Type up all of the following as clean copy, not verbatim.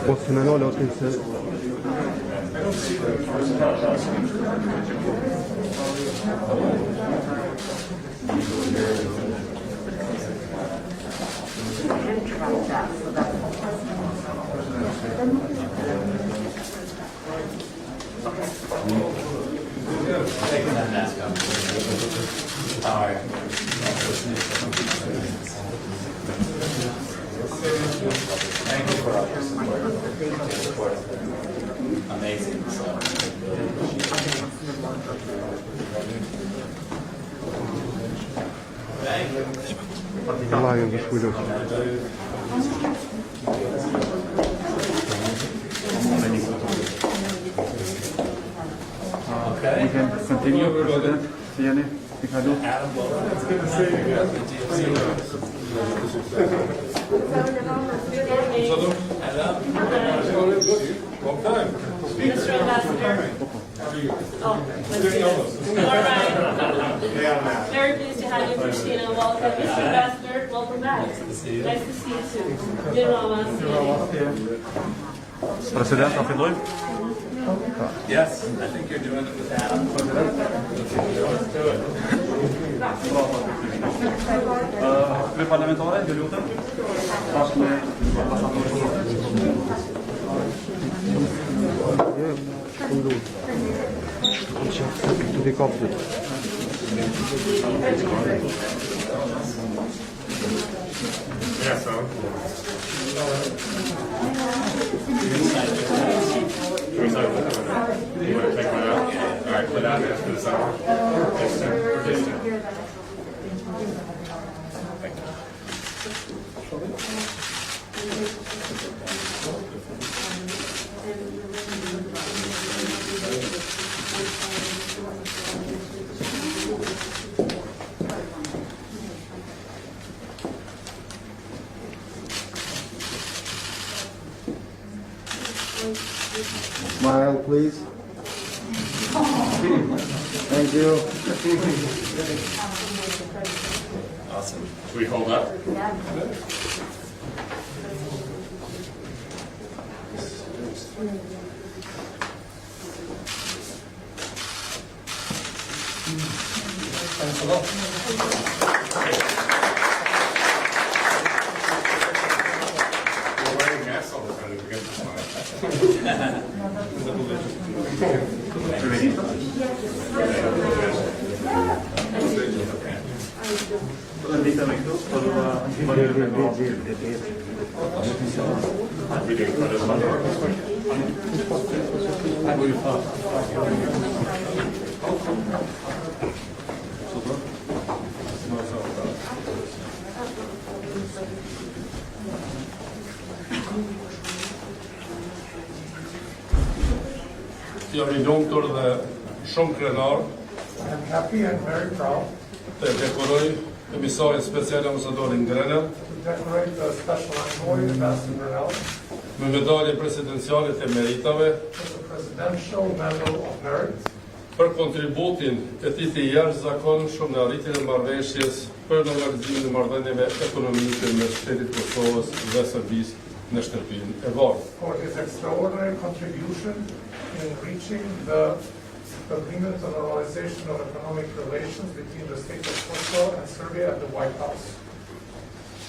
Posso me lo penso. Thank you for all your support. Amazing. Thank you. Lion was with us. Okay. We can continue, President. Siani, Adam, welcome. It's good to see you. Good to see you. Long time. Mr. Ambassador. All right. Very pleased to have you, Christina. Welcome, Mr. Ambassador. Welcome back. Nice to see you. Nice to see you too. General President, afiloj? Yes, I think you're doing it with Adam. Let's do it. Krye parlamentare, ju lutem. Pas me Tutti coppie. Yeah, so. You want to check that out? All right, put that in for the summer. Thank you. Smile, please. Thank you. Awesome. Should we hold up? Thanks a lot. We're wearing masks all the time to forget to smile. Jag blir doktor dhe shumë krenar I'm happy and very proud të dekoroj emisarin special ambasadorin Grenell to decorate the Special Envoy, Ambassador Grenell, me medalje presidenciale të meritave with the Presidential Medal of Merit për kontributin e tij të jashtëzakonshëm në arritjen e marrëveshjes për normalizimin e marrëdhënieve ekonomike mes Shtetit të Kosovës dhe Serbisë në shtëpinë e varur. for his extraordinary contribution in reaching the agreement on normalization of economic relations between the state of Kosovo and Serbia at the White House.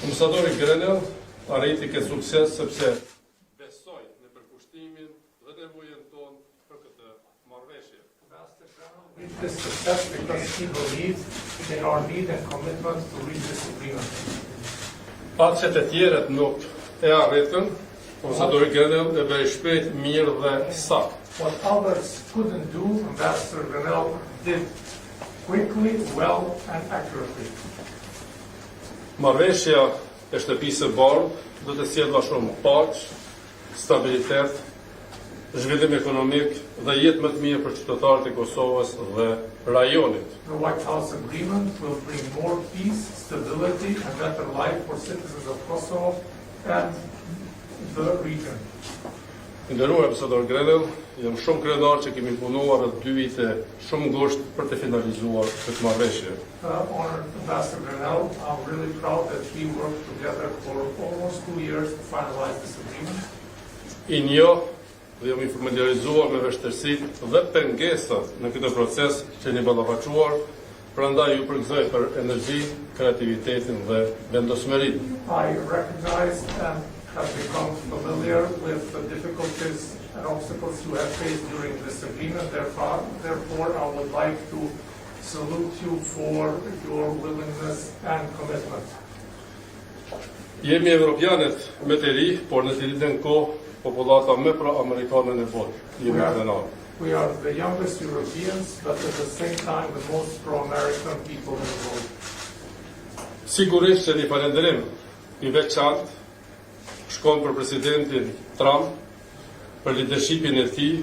Ambasadori Grenell arriti ke sukses sepse besoi në përkushtimin dhe nevojën tonë për këtë marrëveshje. Ambassador Grenell reached this success because he believed in our need and commitment to reach this agreement. Atë që të tjerët nuk e arritën, Ambasadori Grenell e bëri shpejt, mirë dhe sakt. What others couldn't do, Ambassador Grenell did quickly, well, and accurately. Marrëveshja e shtëpisë së bardhë do të sjellë shumë paqë, stabilitet, zhvillim ekonomik dhe jetë më të mirë për qytetarët e Kosovës dhe rajonit. The White House agreement will bring more peace, stability, and better life for citizens of Kosovo and the region. Nderuar ambasador Grenell, jam shumë krenar që kemi punuar rreth 2 vite shumë ngushtë për të finalizuar këtë marrëveshje. Honored Ambassador Grenell, I'm really proud that we worked together for almost 2 years to finalize this agreement. I njoh dhe jam i familiarizuar me vështirësitë dhe pengesat në këtë proces që një ballafaqur, prandaj ju përgëzoj për energji, kreativitetin dhe vendosmërinë. I recognize and have become familiar with the difficulties and obstacles you have faced during this agreement. Therefore, I would like to salute you for your willingness and commitment. Jemi evropianët më të ri, por në të njëjtën kohë popullata më pro-amerikane në botë. Jemi krenar. We are the youngest Europeans, but at the same time the most pro-American people in the world. Sigurisht që një falënderim i veçantë shkon për presidentin Trump për leadershipin e tij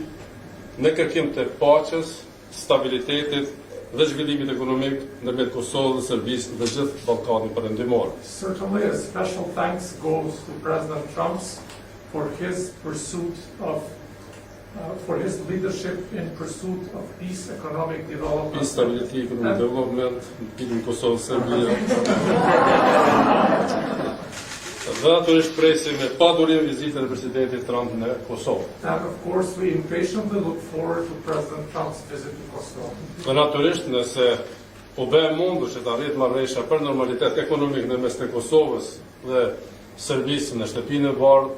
në kërkim të paqes, stabilitetit dhe zhvillimit ekonomik ndërmjet Kosovës dhe Serbisë dhe gjithë Ballkanin Perëndimor. Certainly, a special thanks goes to President Trump for his leadership in pursuit of peace, economic development. Peace, stability, economic development between Kosovo and Serbia. Dhe natyrisht presim me padurim vizitën e presidentit Trump në Kosovë. And of course, we impatiently look forward to President Trump's visit to Kosovo. Dhe natyrisht nëse u bë mundur që të arrit marrëveshja për normalitet ekonomik në mes të Kosovës dhe Serbisë në shtëpinë e bardhë,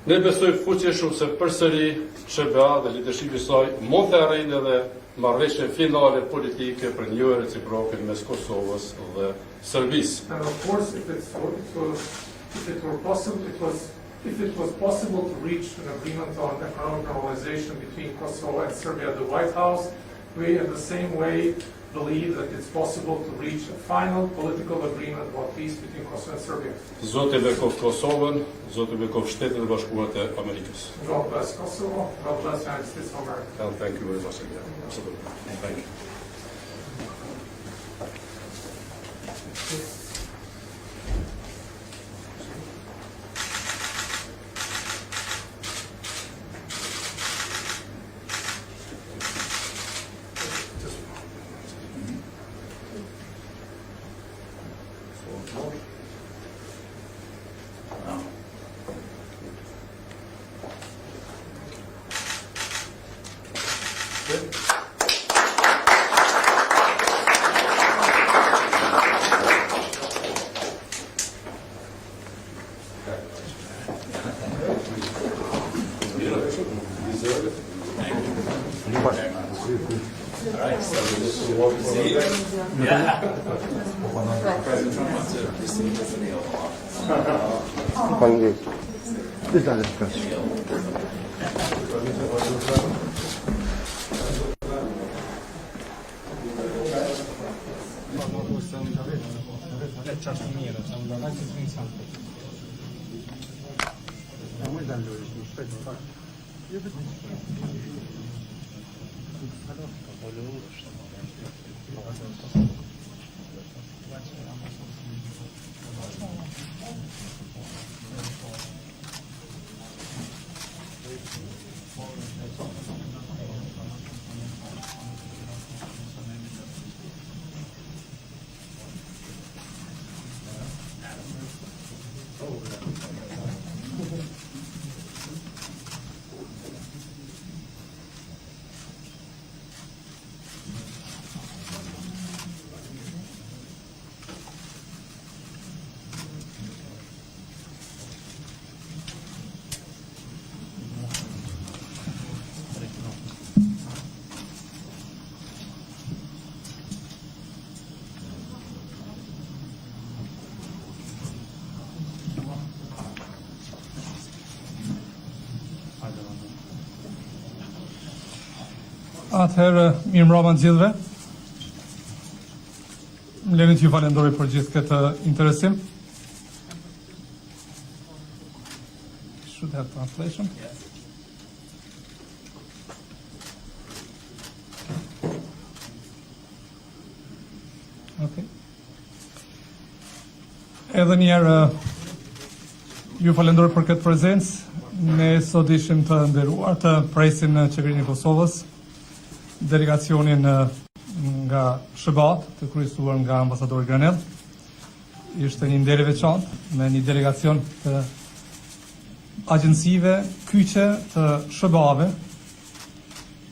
ne besoj fuqishëm se përsëri ShBA dhe leadershipi i saj mund të arrijnë edhe marrëveshje finale politike për një reciproke mes Kosovës dhe Serbisë. And of course, if it was possible to reach an agreement on economic normalization between Kosovo and Serbia at the White House, we in the same way believe that it's possible to reach a final political agreement about peace between Kosovo and Serbia. Zoti bekov Kosovën, Zoti bekov Shtetet e Bashkuara të Amerikës. God bless Kosovo, God bless the United States of America. And thank you very much again. Absolutely. Thank you. Atëherë, mirë mbrëma të gjithëve. Më leni që ju falenderoj për gjithë këtë interesim. Should have translation. Okay. Edhe njerë ju falenderoj për këtë prezencë. Ne sot ishim të nderuar të presim në qeverinë e Kosovës delegacionin nga ShBA-ja, të kryesuar nga ambasadori Grenell. Ishte një ndërë veçantë me një delegacion të agjensive kyçe të ShBA-ve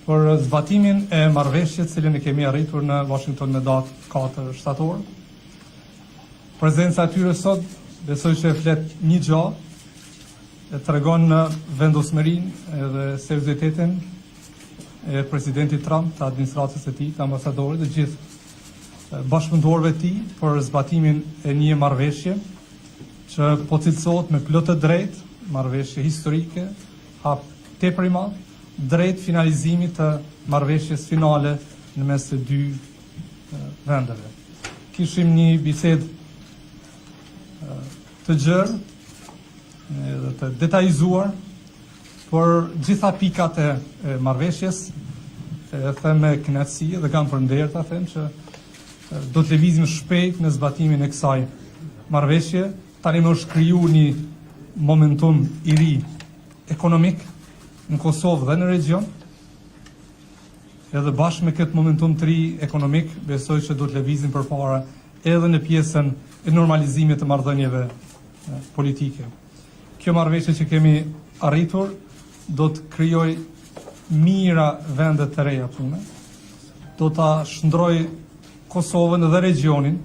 për zbatimin e marrëveshjes cilën e kemi arritur në Washington me datë 4 shtator. Prezenca e tyre sot besoj që e flet një gjë, e tregon në vendosmërinë edhe seriozitetin e presidentit Trump, të administratës e tij, të ambasadorit dhe gjithë bashkëpunëtorëve të tij për zbatimin e një marrëveshje që po cilësohet me plot të drejtë, marrëveshje historike, hap tepër i madh drejt finalizimit të marrëveshjes finale në mes të dy vendeve. Kishim një bisedë të gjerë dhe të detajzuar për gjitha pikat e marrëveshjes. E them me kënaqësi dhe kam përnderë ta them që do të lëvizim shpejt në zbatimin e kësaj marrëveshje. Tani më është kriju një momentum i ri ekonomik në Kosovë dhe në region. Edhe bashkë me këtë momentum të ri ekonomik, besoj që do të lëvizim përpara edhe në pjesën e normalizimit të marrëdhënieve politike. Kjo marrëveshje që kemi arritur do të krijoj mira vende të reja pune, do ta shndroj Kosovën dhe regionin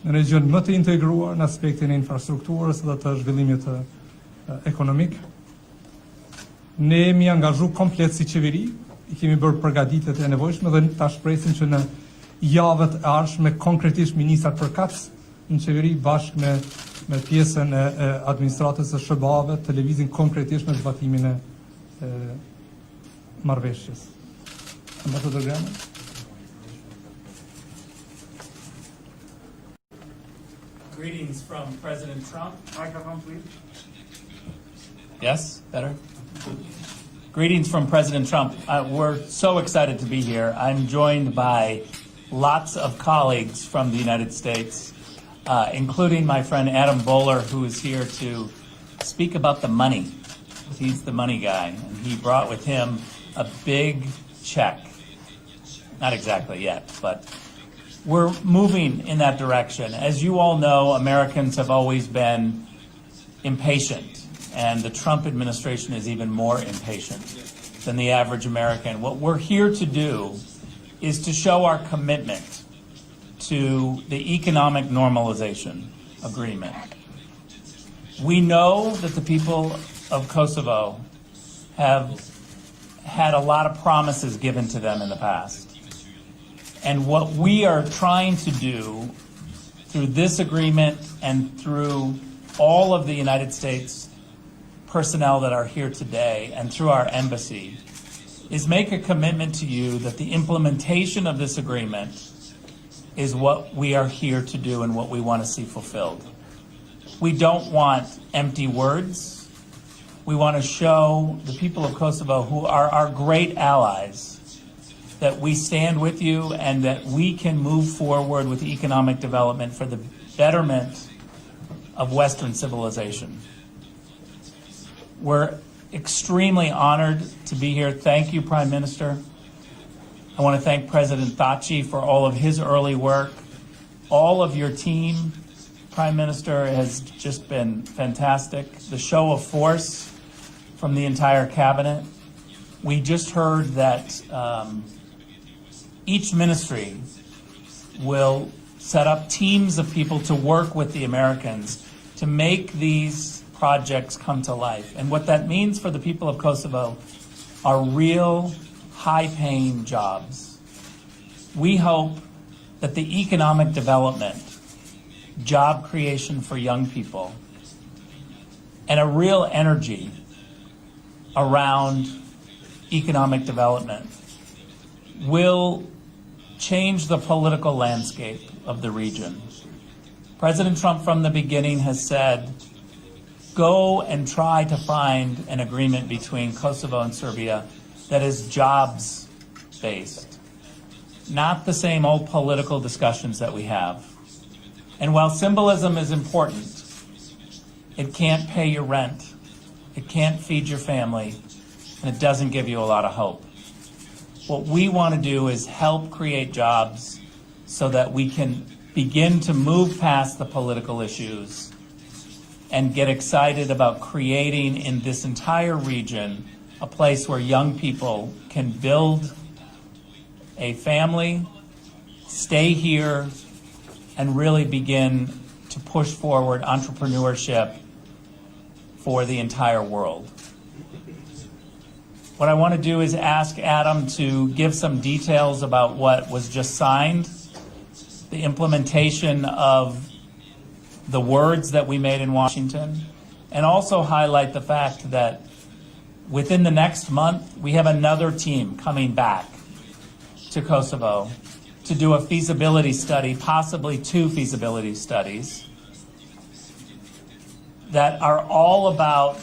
në region më të integruar në aspektin e infrastrukturës dhe të zhvillimit ekonomik. Ne jemi angazhu komplet si qeveri, i kemi bërë përgatitjet e nevojshme dhe ta shpresim që në javët e ardhshme konkretisht ministrat përkatës në qeveri bashkë me pjesën e administratës së ShBA-ve të lëvizin konkretisht në zbatimin e marrëveshjes. Ambasador Grenell. Greetings from President Trump. Microphone, please. Yes, better? Greetings from President Trump. We're so excited to be here. I'm joined by lots of colleagues from the United States, including my friend Adam Bowler, who is here to speak about the money. He's the money guy, and he brought with him a big check. Not exactly yet, but we're moving in that direction. As you all know, Americans have always been impatient, and the Trump administration is even more impatient than the average American. What we're here to do is to show our commitment to the economic normalization agreement. We know that the people of Kosovo have had a lot of promises given to them in the past. And what we are trying to do through this agreement and through all of the United States personnel that are here today and through our embassy is make a commitment to you that the implementation of this agreement is what we are here to do and what we want to see fulfilled. We don't want empty words. We want to show the people of Kosovo, who are our great allies, that we stand with you and that we can move forward with economic development for the betterment of Western civilization. We're extremely honored to be here. Thank you, Prime Minister. I want to thank President Thaci for all of his early work. All of your team, Prime Minister, has just been fantastic. The show of force from the entire cabinet. We just heard that each ministry will set up teams of people to work with the Americans to make these projects come to life. And what that means for the people of Kosovo are real high-paying jobs. We hope that the economic development, job creation for young people, and a real energy around economic development will change the political landscape of the region. President Trump from the beginning has said, go and try to find an agreement between Kosovo and Serbia that is jobs-based, not the same old political discussions that we have. And while symbolism is important, it can't pay your rent, it can't feed your family, and it doesn't give you a lot of hope. What we want to do is help create jobs so that we can begin to move past the political issues and get excited about creating in this entire region a place where young people can build a family, stay here, and really begin to push forward entrepreneurship for the entire world. What I want to do is ask Adam to give some details about what was just signed, the implementation of the words that we made in Washington, and also highlight the fact that within the next month, we have another team coming back to Kosovo to do a feasibility study, possibly 2 feasibility studies, that are all about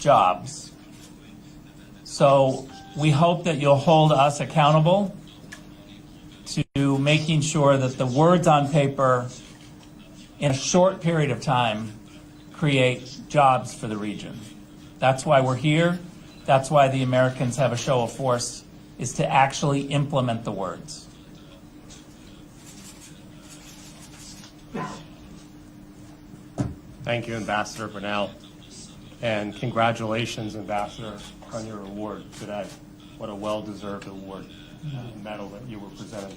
jobs. So we hope that you'll hold us accountable to making sure that the words on paper in a short period of time create jobs for the region. That's why we're here. That's why the Americans have a show of force, is to actually implement the words. Thank you, Ambassador Grenell, and congratulations, Ambassador, on your award today. What a well-deserved award, medal that you were presented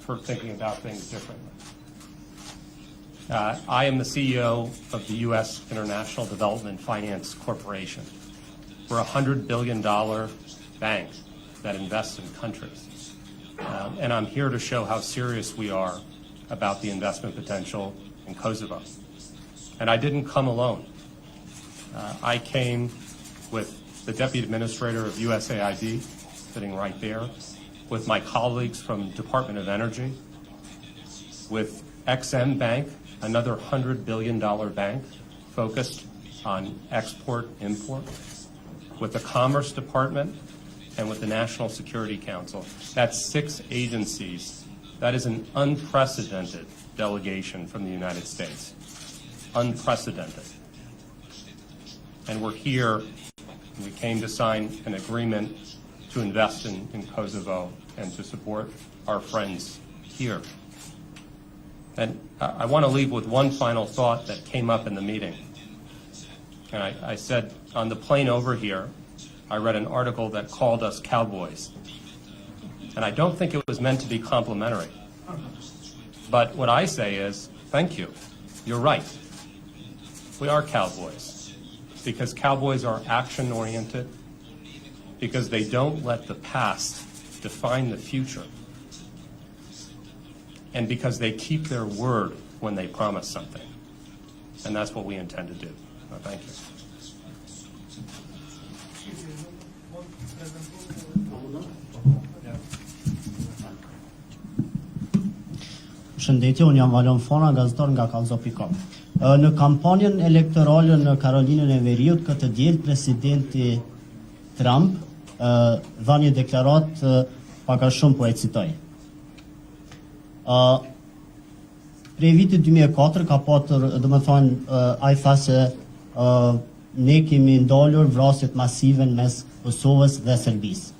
for thinking about things differently. I am the CEO of the U.S. International Development Finance Corporation. We're a $100 billion bank that invests in countries. And I'm here to show how serious we are about the investment potential in Kosovo. And I didn't come alone. I came with the Deputy Administrator of USAID, sitting right there, with my colleagues from Department of Energy, with XM Bank, another $100 billion bank focused on export-import, with the Commerce Department, and with the National Security Council. That's 6 agencies. That is an unprecedented delegation from the United States. Unprecedented. And we're here, we came to sign an agreement to invest in Kosovo and to support our friends here. And I want to leave with one final thought that came up in the meeting. And I said, on the plane over here, I read an article that called us cowboys. And I don't think it was meant to be complimentary. But what I say is, thank you. You're right. We are cowboys. Because cowboys are action-oriented, because they don't let the past define the future, and because they keep their word when they promise something. And that's what we intend to do. Thank you. Shëndetje, unë jam Valon Fona, gazetar nga Kallzo.com. Në kampanjën elektorale në Karolinën e Veriut këtë diel presidenti Trump dha një deklarat pak a shumë po e citoj. Prej vitit 2004 ka patur, domethënë ai tha se ne kemi ndalur vrasjet masive mes Kosovës dhe Serbisë.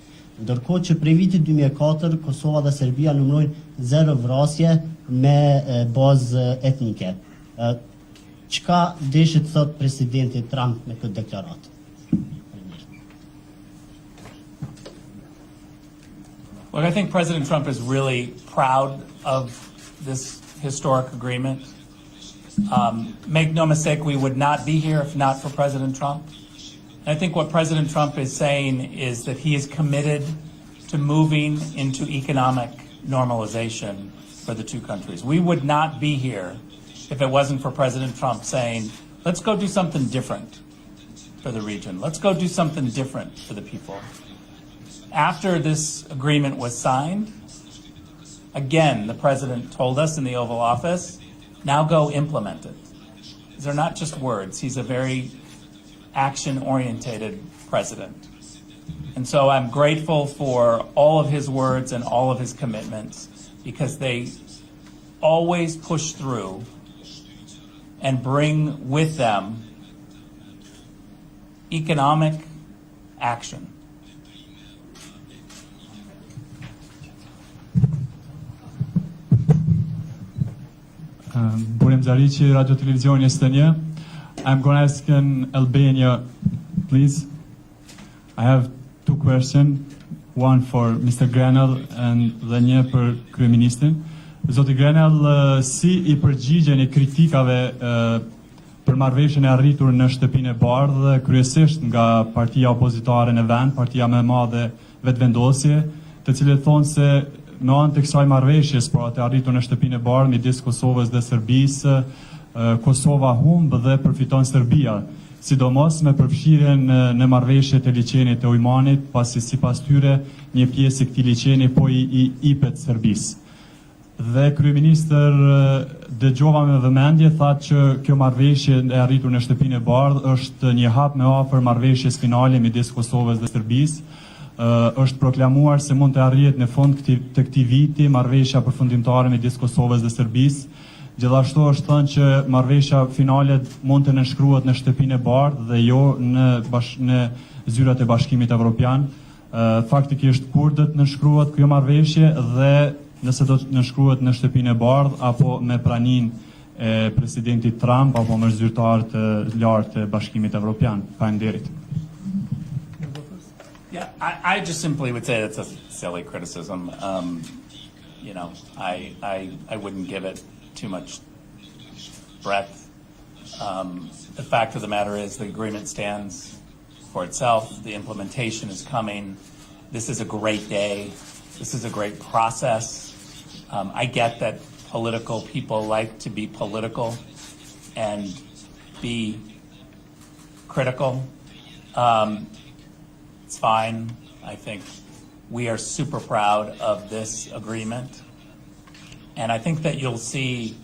Ndërkohë që prej vitit 2004 Kosova dhe Serbia numërojnë 0 vrasje me bazë etnike. Çka deshet thot presidenti Trump me këtë deklaratë? Look, I think President Trump is really proud of this historic agreement. Make no mistake, we would not be here if not for President Trump. And I think what President Trump is saying is that he is committed to moving into economic normalization for the two countries. We would not be here if it wasn't for President Trump saying, let's go do something different for the region. Let's go do something different for the people. after this agreement was signed, again, the president told us in the Oval Office, now go implement it. These are not just words. He's a very action-orientated president. And so I'm grateful for all of his words and all of his commitments, because they always push through and bring with them economic action. Budem Zarici, Radio Televizioni Estonia. I'm going to ask in Albania, please. I have two questions, one for Mr. Grenell and the një për kryeministrin. Zoti Grenell, si I përgjigjeni kritikave për marrëveshjen e arritur në shtëpinë e bardhë, kryesisht nga partia opozitare në vend, partia më e madhe vetvendosje, të cilët thonë se në anë të kësaj marrëveshjes, por atë arritur në shtëpinë e bardhë midis Kosovës dhe Serbisë, Kosova humb dhe përfiton Serbia, sidomos me përfshirjen në marrëveshjet e liçenit të Ujmanit, pasi sipas tyre një pjesë e këtij liçeni po I ipet Serbisë. Dhe kryeministër dëgjova me vëmendje, thatë që kjo marrëveshje e arritur në shtëpinë e bardhë është një hap më afër marrëveshjes finale midis Kosovës dhe Serbisë. Është proklamuar se mund të arrihet në fund të këtij viti marrëveshja përfundimtare midis Kosovës dhe Serbisë. Gjithashtu është thënë që marrëveshja finale mund të nënshkruhet në shtëpinë e bardhë dhe jo në zyrat e Bashkimit Evropian. Faktikisht kur do të nënshkruhet kjo marrëveshje dhe nëse do të nënshkruhet në shtëpinë e bardhë apo me praninë e presidentit Trump apo me zyrtarë të lartë të Bashkimit Evropian. Faleminderit. Yeah, I just simply would say that's a silly criticism. You know, I wouldn't give it too much breadth. The fact of the matter is the agreement stands for itself. The implementation is coming. This is a great day. This is a great process. I get that political people like to be political and be critical. It's fine. I think we are super proud of this agreement. And I think that you'll see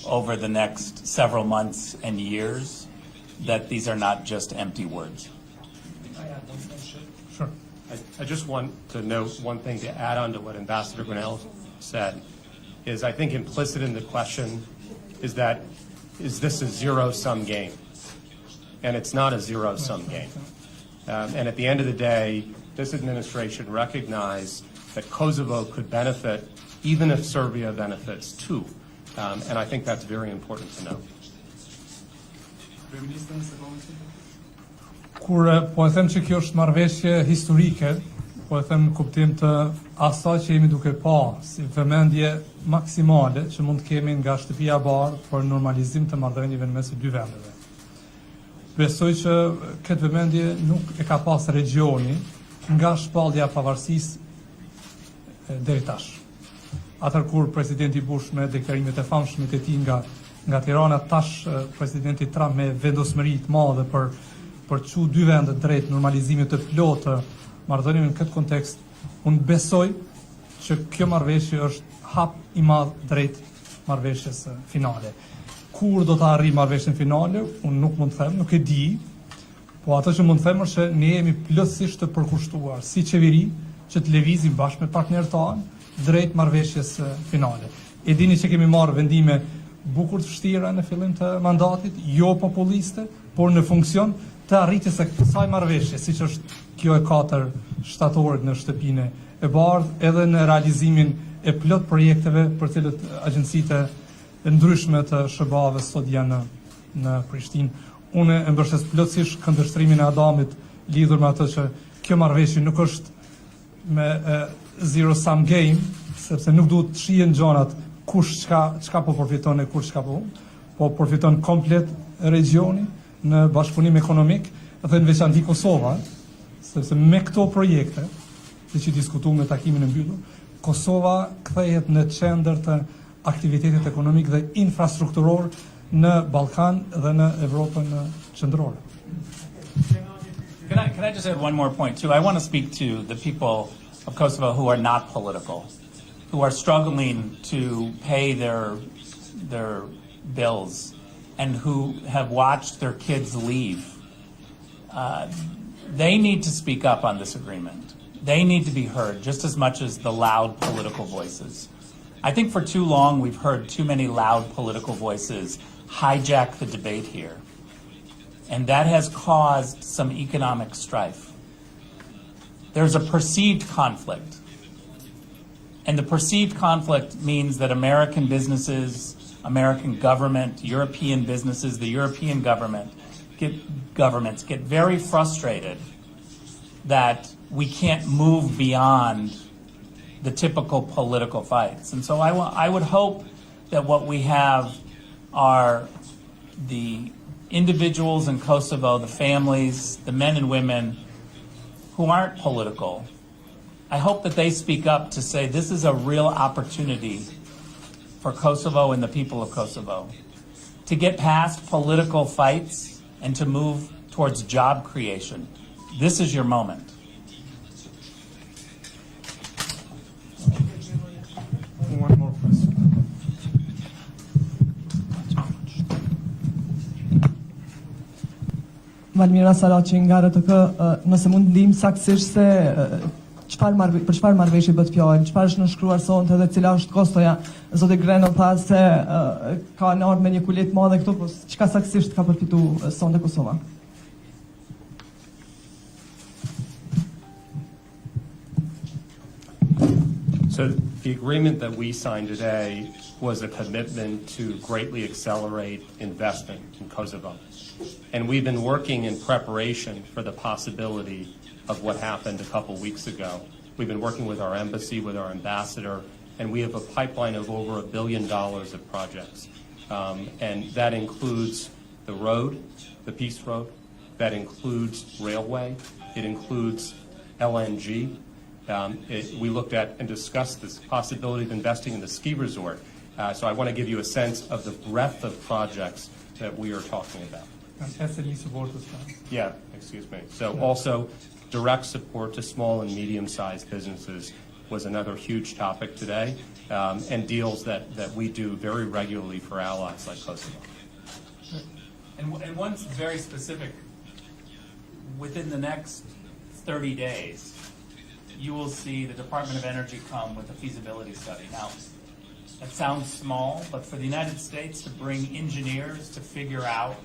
over the next several months and years that these are not just empty words. Sure. I just want to note one thing to add on to what Ambassador Grenell said, is I think implicit in the question is that, is this a zero-sum game? And it's not a zero-sum game. And at the end of the day, this administration recognized that Kosovo could benefit even if Serbia benefits too. And I think that's very important to know. Kur po e them që kjo është marrëveshje historike, po e them në kuptim të asaj që jemi duke pa si vëmendje maksimale që mund të kemi nga shtëpia e bardhë për normalizim të marrëdhënieve në mes të dy vendeve. Besoj që këtë vëmendje nuk e ka pas regioni nga shpallja e pavarësisë deri tash. Atëherë kur presidenti Bush me deklarimet e famshme të tij nga Tirana, tash presidenti Trump me vendosmëri të madhe për çu dy vende drejt normalizimit të plotë të marrëdhënieve në këtë kontekst, unë besoj që kjo marrëveshje është hap I madh drejt marrëveshjes finale. Kur do të arrijë marrëveshjen finale, unë nuk mund të them, nuk e di, po ato që mund të them është që ne jemi plotësisht të përkushtuar si qeveri që të lëvizim bashkë me partnerët tanë drejt marrëveshjes finale. E dini që kemi marrë vendime bukur të vështira në fillim të mandatit, jo populliste, por në funksion të arritjes së kësaj marrëveshje, siç është kjo e 4 shtatorit në shtëpinë e bardhë, edhe në realizimin e plot projekteve për cilët agjencitë e ndryshme të ShBA-ve sot janë në Prishtinë. Unë e mbështes plotësisht këndvështrimin e Adamit lidhur me atë që kjo marrëveshje nuk është me zero sum game, sepse nuk duhet të shihen gjonat kush çka po përfiton e kush çka po përfiton komplet regioni në bashkëpunim ekonomik dhe në veçanti Kosova, sepse me këto projekte, që diskutuam në takimin e mbyllur, Kosova kthehet në qendër të aktivitetit ekonomik dhe infrastrukturor në Ballkan dhe në Evropën qendrore. Can I just add one more point too? I want to speak to the people of Kosovo who are not political, who are struggling to pay their bills, and who have watched their kids leave. They need to speak up on this agreement. They need to be heard just as much as the loud political voices. I think for too long we've heard too many loud political voices hijack the debate here. And that has caused some economic strife. There's a perceived conflict. And the perceived conflict means that American businesses, American government, European businesses, the European governments get very frustrated that we can't move beyond the typical political fights. And so I would hope that what we have are the individuals in Kosovo, the families, the men and women who aren't political. I hope that they speak up to say this is a real opportunity for Kosovo and the people of Kosovo to get past political fights and to move towards job creation. This is your moment. One more question. Valmira Saraçi nga RTK, nëse mund ndihmë saktësisht se për çfarë marrëveshje bëhet fjalë, çfarë është nënshkruar sonte dhe cila është kostoja. Zoti Grenell tha se ka ardhur me një kulje të madhe këtu, po çka saktësisht ka përfituar sonte Kosova? So the agreement that we signed today was a commitment to greatly accelerate investment in Kosovo. And we've been working in preparation for the possibility of what happened a couple weeks ago. We've been working with our embassy, with our ambassador, and we have a pipeline of over $1 billion of projects. And that includes the road, the Peace Road, that includes railway, it includes LNG. We looked at and discussed this possibility of investing in the ski resort. So I want to give you a sense of the breadth of projects that we are talking about. SME support as well. Yeah, excuse me. So also direct support to small and medium-sized businesses was another huge topic today, and deals that we do very regularly for allies like Kosovo. And one's very specific. Within the next 30 days, you will see the Department of Energy come with a feasibility study. Now, that sounds small, but for the United States to bring engineers to figure out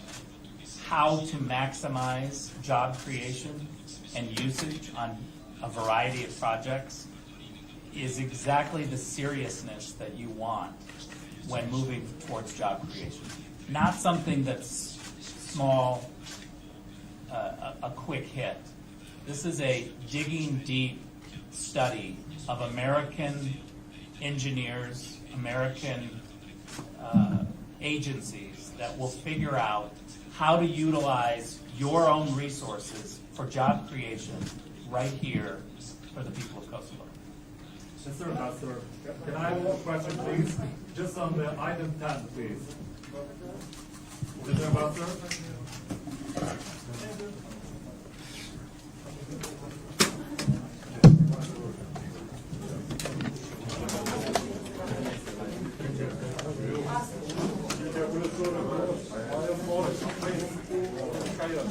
how to maximize job creation and usage on a variety of projects is exactly the seriousness that you want when moving towards job creation. Not something that's small, a quick hit. This is a digging deep study of American engineers, American agencies that will figure out how to utilize your own resources for job creation right here for the people of Kosovo. Mr. Ambassador, can I have one question, please? Just on the item 10, please. Mr. Ambassador? Krye.